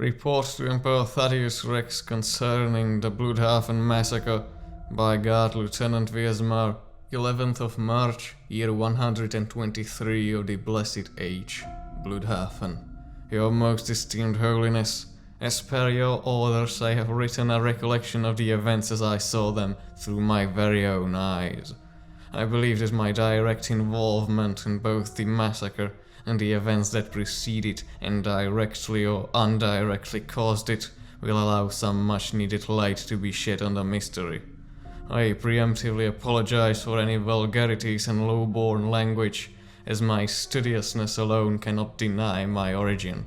Report to Emperor Thaddeus Rex concerning the Blüdhafen massacre by Guard Lieutenant Viezmar, 11th of March, year 123 of the Blessed Age, Blüdhafen. Your most esteemed holiness, as per your orders I have written a recollection of the events as I saw them through my very own eyes. I believe that my direct involvement in both the massacre and the events that preceded and directly or indirectly caused it will allow some much needed light to be shed on the mystery. I preemptively apologize for any vulgarities and low-born language, as my studiousness alone cannot deny my origin.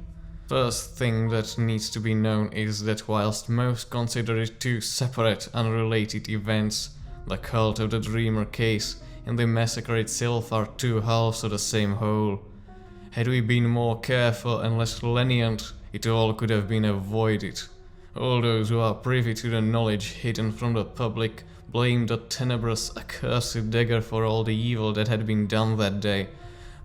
First thing that needs to be known is that whilst most consider it two separate, unrelated events, the cult of the Dreamer case and the massacre itself are two halves of the same whole. Had we been more careful and less lenient, it all could have been avoided. All those who are privy to the knowledge hidden from the public blamed the tenebrous, accursed dagger for all the evil that had been done that day.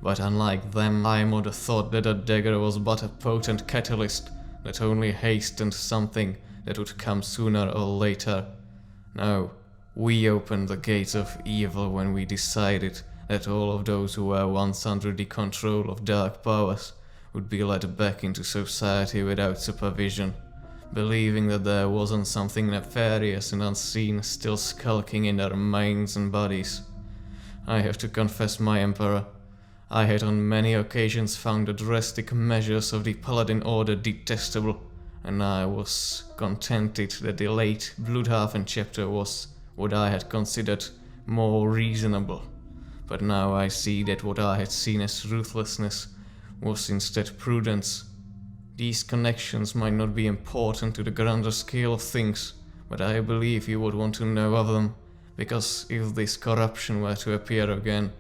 But unlike them, I am of the thought that the dagger was but a potent catalyst that only hastened something that would come sooner or later. No, we opened the gates of evil when we decided that all of those who were once under the control of dark powers would be let back into society without supervision, believing that there wasn't something nefarious and unseen still skulking in their minds and bodies. I have to confess, my Emperor, I had on many occasions found the drastic measures of the Paladin Order detestable, and I was contented that the late Blüdhafen chapter was what I had considered more reasonable. But now I see that what I had seen as ruthlessness was instead prudence. These connections might not be important to the grander scale of things, but I believe you would want to know of them, because if this corruption were to appear again,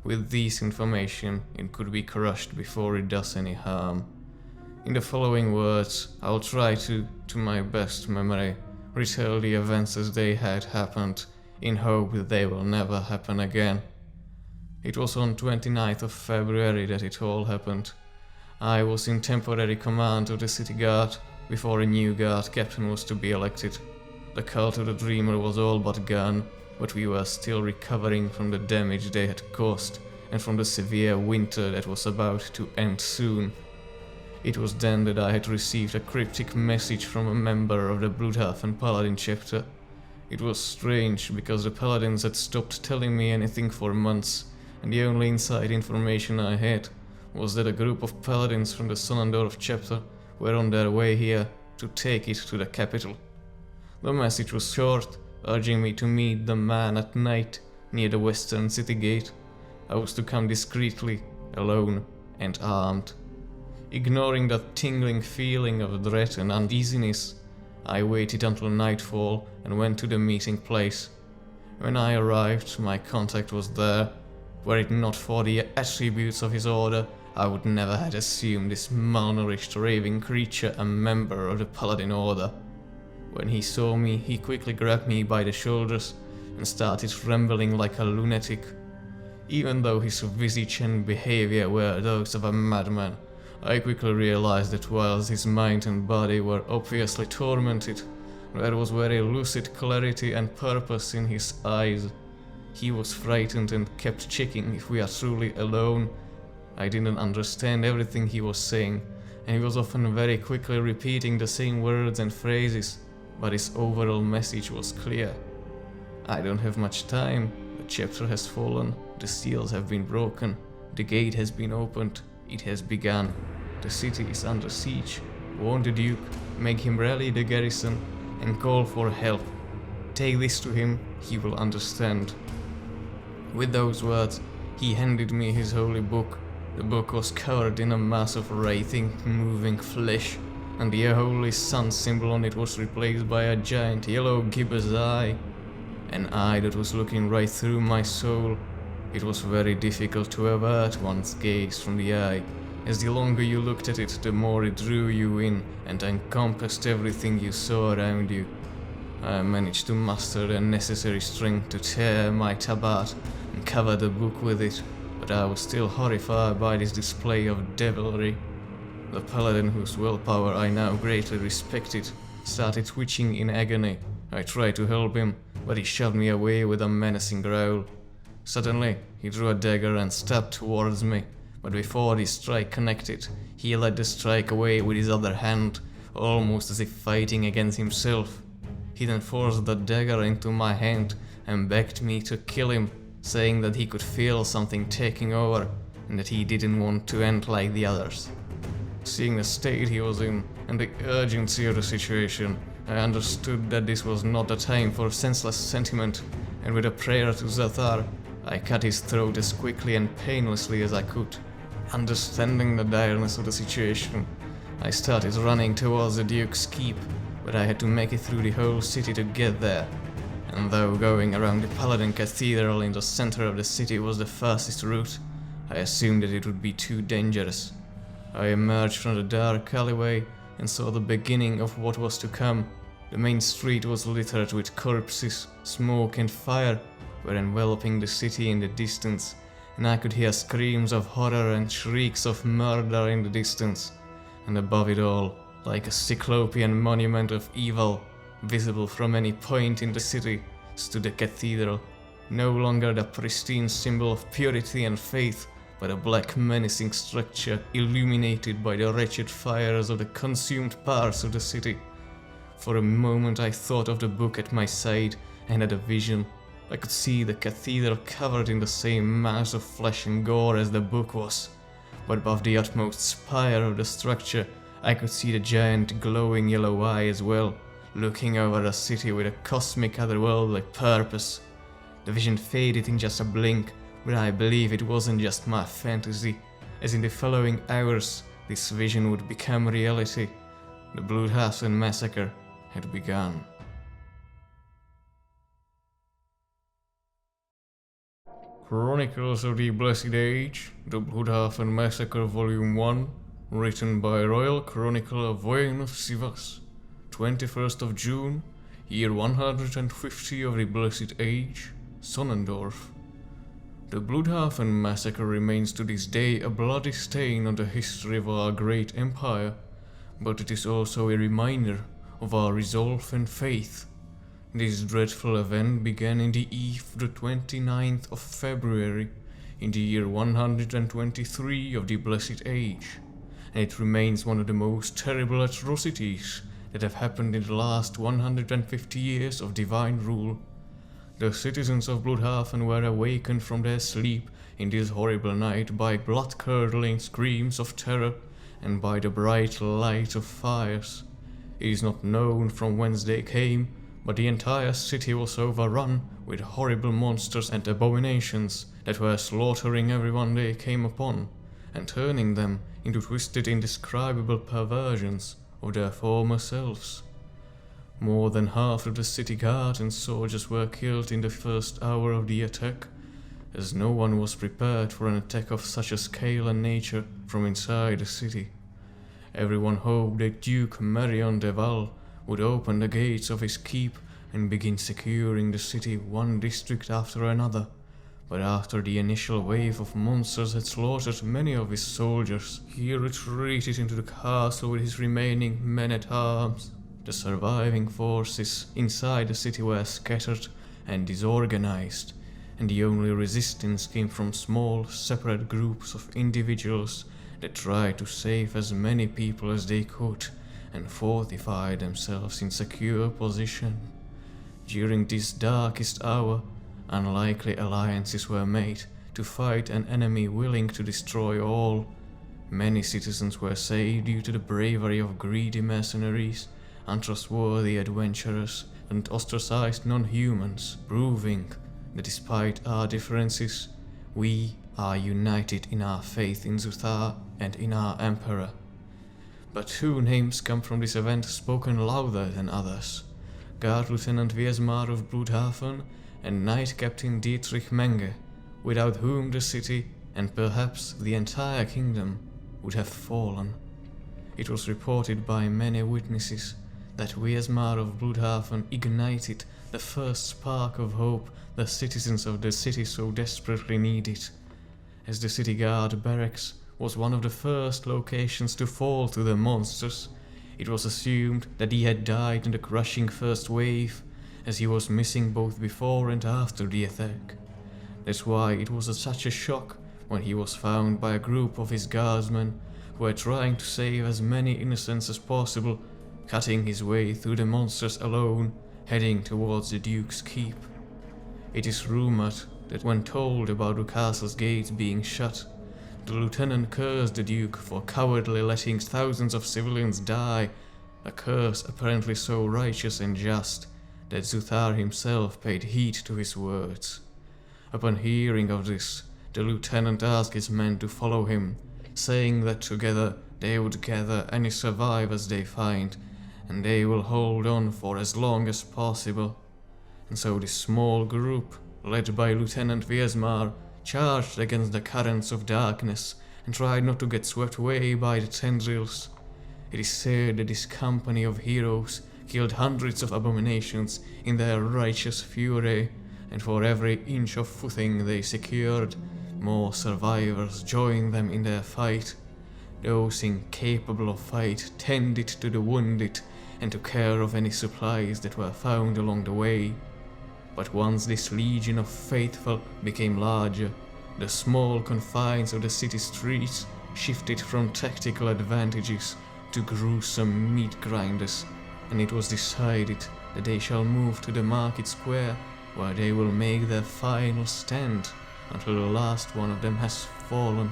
with this information it could be crushed before it does any harm. In the following words, I'll try to my best memory, retell the events as they had happened, in hope that they will never happen again. It was on 29th of February that it all happened. I was in temporary command of the city guard before a new guard captain was to be elected. The cult of the Dreamer was all but gone, but we were still recovering from the damage they had caused and from the severe winter that was about to end soon. It was then that I had received a cryptic message from a member of the Blüdhafen Paladin chapter. It was strange because the Paladins had stopped telling me anything for months, and the only inside information I had was that a group of paladins from the Sonandorf chapter were on their way here to take it to the capital. The message was short, urging me to meet the man at night near the western city gate. I was to come discreetly, alone, and armed. Ignoring that tingling feeling of dread and uneasiness, I waited until nightfall and went to the meeting place. When I arrived, my contact was there. Were it not for the attributes of his order, I would never have assumed this malnourished raving creature a member of the Paladin Order. When he saw me, he quickly grabbed me by the shoulders and started rambling like a lunatic. Even though his visage and behavior were those of a madman, I quickly realized that whilst his mind and body were obviously tormented, there was very lucid clarity and purpose in his eyes. He was frightened and kept checking if we are truly alone. I didn't understand everything he was saying, and he was often very quickly repeating the same words and phrases, but his overall message was clear. I don't have much time. The chapter has fallen, the seals have been broken, the gate has been opened, it has begun. The city is under siege. Warn the Duke, make him rally the garrison, and call for help. Take this to him, he will understand. With those words, he handed me his holy book. The book was covered in a mass of writhing, moving flesh, and the holy sun symbol on it was replaced by a giant yellow gibbous eye. An eye that was looking right through my soul. It was very difficult to avert one's gaze from the eye, as the longer you looked at it, the more it drew you in and encompassed everything you saw around you. I managed to muster the necessary strength to tear my tabard and cover the book with it, but I was still horrified by this display of devilry. The paladin, whose willpower I now greatly respected, started twitching in agony. I tried to help him, but he shoved me away with a menacing growl. Suddenly, he drew a dagger and stabbed towards me, but before the strike connected, he led the strike away with his other hand, almost as if fighting against himself. He then forced the dagger into my hand and begged me to kill him, saying that he could feel something taking over and that he didn't want to end like the others. Seeing the state he was in and the urgency of the situation, I understood that this was not a time for senseless sentiment, and with a prayer to Zathar, I cut his throat as quickly and painlessly as I could. Understanding the direness of the situation, I started running towards the Duke's keep, but I had to make it through the whole city to get there. And though going around the Paladin Cathedral in the center of the city was the fastest route, I assumed that it would be too dangerous. I emerged from the dark alleyway and saw the beginning of what was to come. The main street was littered with corpses, smoke and fire were enveloping the city in the distance, and I could hear screams of horror and shrieks of murder in the distance. And above it all, like a cyclopean monument of evil, visible from any point in the city, stood the cathedral, no longer the pristine symbol of purity and faith, but a black menacing structure illuminated by the wretched fires of the consumed parts of the city. For a moment I thought of the book at my side and had a vision. I could see the cathedral covered in the same mass of flesh and gore as the book was, but above the utmost spire of the structure I could see the giant glowing yellow eye as well, looking over the city with a cosmic otherworldly purpose. The vision faded in just a blink, but I believe it wasn't just my fantasy, as in the following hours this vision would become reality. The Blüdhafen massacre had begun. Chronicles of the Blessed Age, The Blüdhafen Massacre Volume 1, written by Royal Chronicle of Wayne of Sivas, 21st of June, year 150 of the Blessed Age, Sonnendorf. The Blüdhafen massacre remains to this day a bloody stain on the history of our great empire, but it is also a reminder of our resolve and faith. This dreadful event began in the eve of the 29th of February, in the year 123 of the Blessed Age, and it remains one of the most terrible atrocities that have happened in the last 150 years of divine rule. The citizens of Blüdhafen were awakened from their sleep in this horrible night by blood-curdling screams of terror and by the bright light of fires. It is not known from whence they came, but the entire city was overrun with horrible monsters and abominations that were slaughtering everyone they came upon, and turning them into twisted, indescribable perversions of their former selves. More than half of the city guard and soldiers were killed in the first hour of the attack, as no one was prepared for an attack of such a scale and nature from inside the city. Everyone hoped that Duke Marion de Val would open the gates of his keep and begin securing the city one district after another, but after the initial wave of monsters had slaughtered many of his soldiers, he retreated into the castle with his remaining men-at-arms. The surviving forces inside the city were scattered and disorganized, and the only resistance came from small, separate groups of individuals that tried to save as many people as they could and fortify themselves in secure position. During this darkest hour, unlikely alliances were made to fight an enemy willing to destroy all. Many citizens were saved due to the bravery of greedy mercenaries, untrustworthy adventurers, and ostracized non-humans, proving that despite our differences, we are united in our faith in Zuthar and in our Emperor. But two names come from this event spoken louder than others: Guard Lieutenant Viezmar of Blüdhafen and Knight Captain Dietrich Menge, without whom the city, and perhaps the entire kingdom, would have fallen. It was reported by many witnesses that Viezmar of Blüdhafen ignited the first spark of hope the citizens of the city so desperately needed, as the city guard barracks was one of the first locations to fall to the monsters. It was assumed that he had died in the crushing first wave, as he was missing both before and after the attack. That's why it was such a shock when he was found by a group of his guardsmen who were trying to save as many innocents as possible, cutting his way through the monsters alone, heading towards the Duke's keep. It is rumored that when told about the castle's gates being shut, the lieutenant cursed the Duke for cowardly letting thousands of civilians die, a curse apparently so righteous and just that Zuthar himself paid heed to his words. Upon hearing of this, the lieutenant asked his men to follow him, saying that together they would gather any survivors they find, and they will hold on for as long as possible. And so this small group, led by Lieutenant Viezmar, charged against the currents of darkness and tried not to get swept away by the tendrils. It is said that this company of heroes killed hundreds of abominations in their righteous fury, and for every inch of footing they secured, more survivors joined them in their fight. Those incapable of fight tended to the wounded and took care of any supplies that were found along the way. But once this legion of faithful became larger, the small confines of the city streets shifted from tactical advantages to gruesome meat grinders, and it was decided that they shall move to the market square, where they will make their final stand until the last one of them has fallen.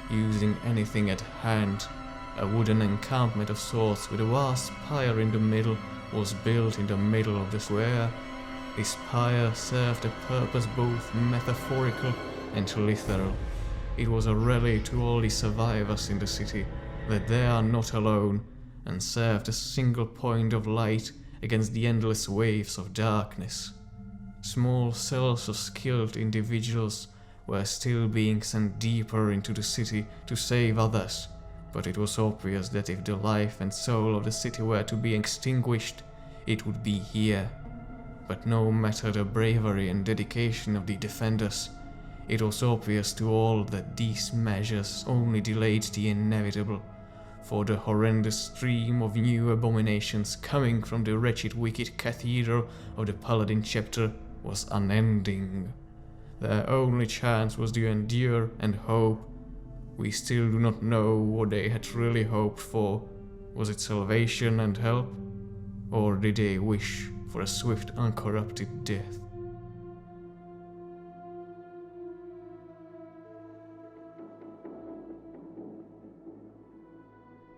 Using anything at hand, a wooden encampment of sorts with a vast pyre in the middle was built in the middle of the square. This pyre served a purpose both metaphorical and literal. It was a rally to all the survivors in the city that they are not alone, and served a single point of light against the endless waves of darkness. Small cells of skilled individuals were still being sent deeper into the city to save others, but it was obvious that if the life and soul of the city were to be extinguished, it would be here. But no matter the bravery and dedication of the defenders, it was obvious to all that these measures only delayed the inevitable, for the horrendous stream of new abominations coming from the wretched wicked cathedral of the Paladin chapter was unending. Their only chance was to endure and hope. We still do not know what they had really hoped for. Was it salvation and help? Or did they wish for a swift, uncorrupted death?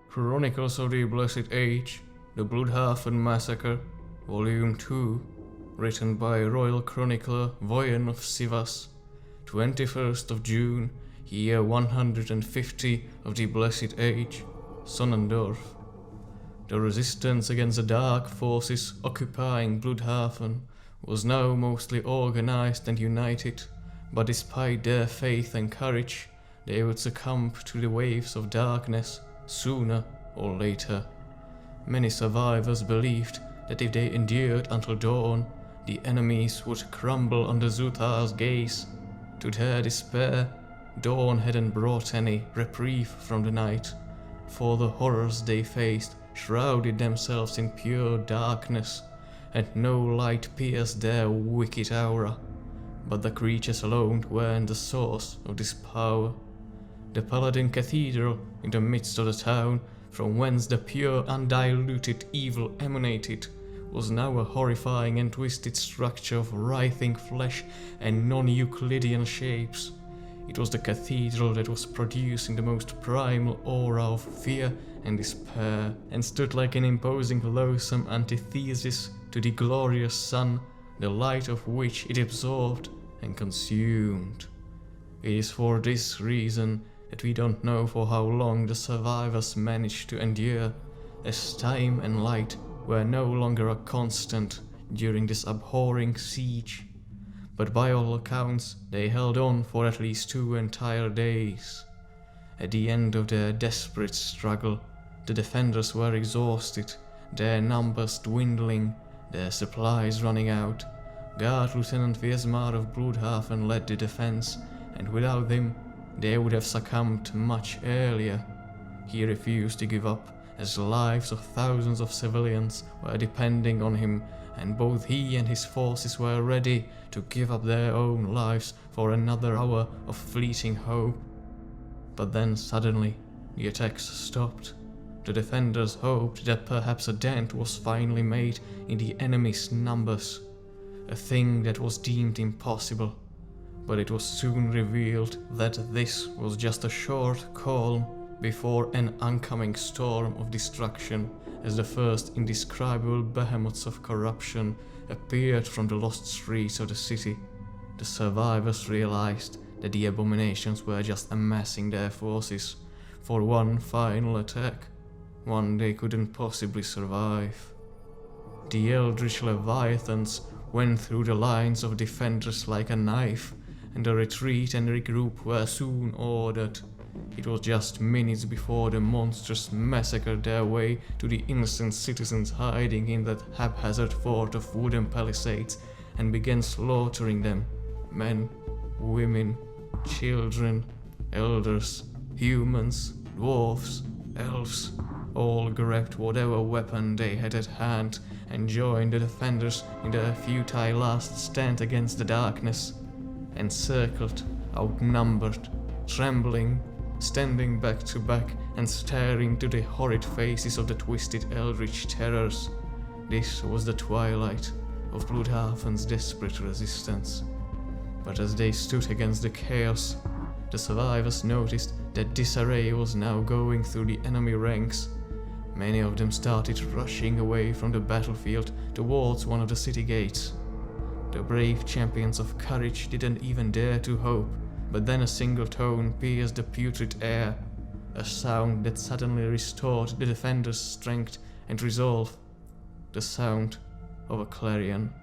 Chronicles of the Blessed Age, The Blüdhafen Massacre, Volume 2, written by Royal Chronicler Voyen of Sivas, 21st of June, year 150 of the Blessed Age, Sonnendorf. The resistance against the dark forces occupying Blüdhafen was now mostly organized and united, but despite their faith and courage, they would succumb to the waves of darkness sooner or later. Many survivors believed that if they endured until dawn, the enemies would crumble under Zuthar's gaze. To their despair, dawn hadn't brought any reprieve from the night, for the horrors they faced shrouded themselves in pure darkness, and no light pierced their wicked aura. But the creatures alone weren't the source of this power. The Paladin Cathedral, in the midst of the town, from whence the pure undiluted evil emanated, was now a horrifying and twisted structure of writhing flesh and non-Euclidean shapes. It was the cathedral that was producing the most primal aura of fear and despair, and stood like an imposing loathsome antithesis to the glorious sun, the light of which it absorbed and consumed. It is for this reason that we don't know for how long the survivors managed to endure, as time and light were no longer a constant during this abhorring siege. But by all accounts, they held on for at least 2 entire days. At the end of their desperate struggle, the defenders were exhausted, their numbers dwindling, their supplies running out. Guard Lieutenant Viezmar of Blüdhafen led the defense, and without him, they would have succumbed much earlier. He refused to give up, as the lives of thousands of civilians were depending on him, and both he and his forces were ready to give up their own lives for another hour of fleeting hope. But then suddenly, the attacks stopped. The defenders hoped that perhaps a dent was finally made in the enemy's numbers, a thing that was deemed impossible. But it was soon revealed that this was just a short calm before an oncoming storm of destruction, as the first indescribable behemoths of corruption appeared from the lost streets of the city. The survivors realized that the abominations were just amassing their forces for one final attack, one they couldn't possibly survive. The eldritch leviathans went through the lines of defenders like a knife, and the retreat and regroup were soon ordered. It was just minutes before the monsters massacred their way to the innocent citizens hiding in that haphazard fort of wooden palisades and began slaughtering them. Men, women, children, elders, humans, dwarves, elves, all grabbed whatever weapon they had at hand and joined the defenders in their futile last stand against the darkness. Encircled, outnumbered, trembling, standing back to back and staring to the horrid faces of the twisted eldritch terrors. This was the twilight of Blüdhafen's desperate resistance. But as they stood against the chaos, the survivors noticed that disarray was now going through the enemy ranks. Many of them started rushing away from the battlefield towards one of the city gates. The brave champions of courage didn't even dare to hope, but then a single tone pierced the putrid air, a sound that suddenly restored the defenders' strength and resolve, the sound of a clarion.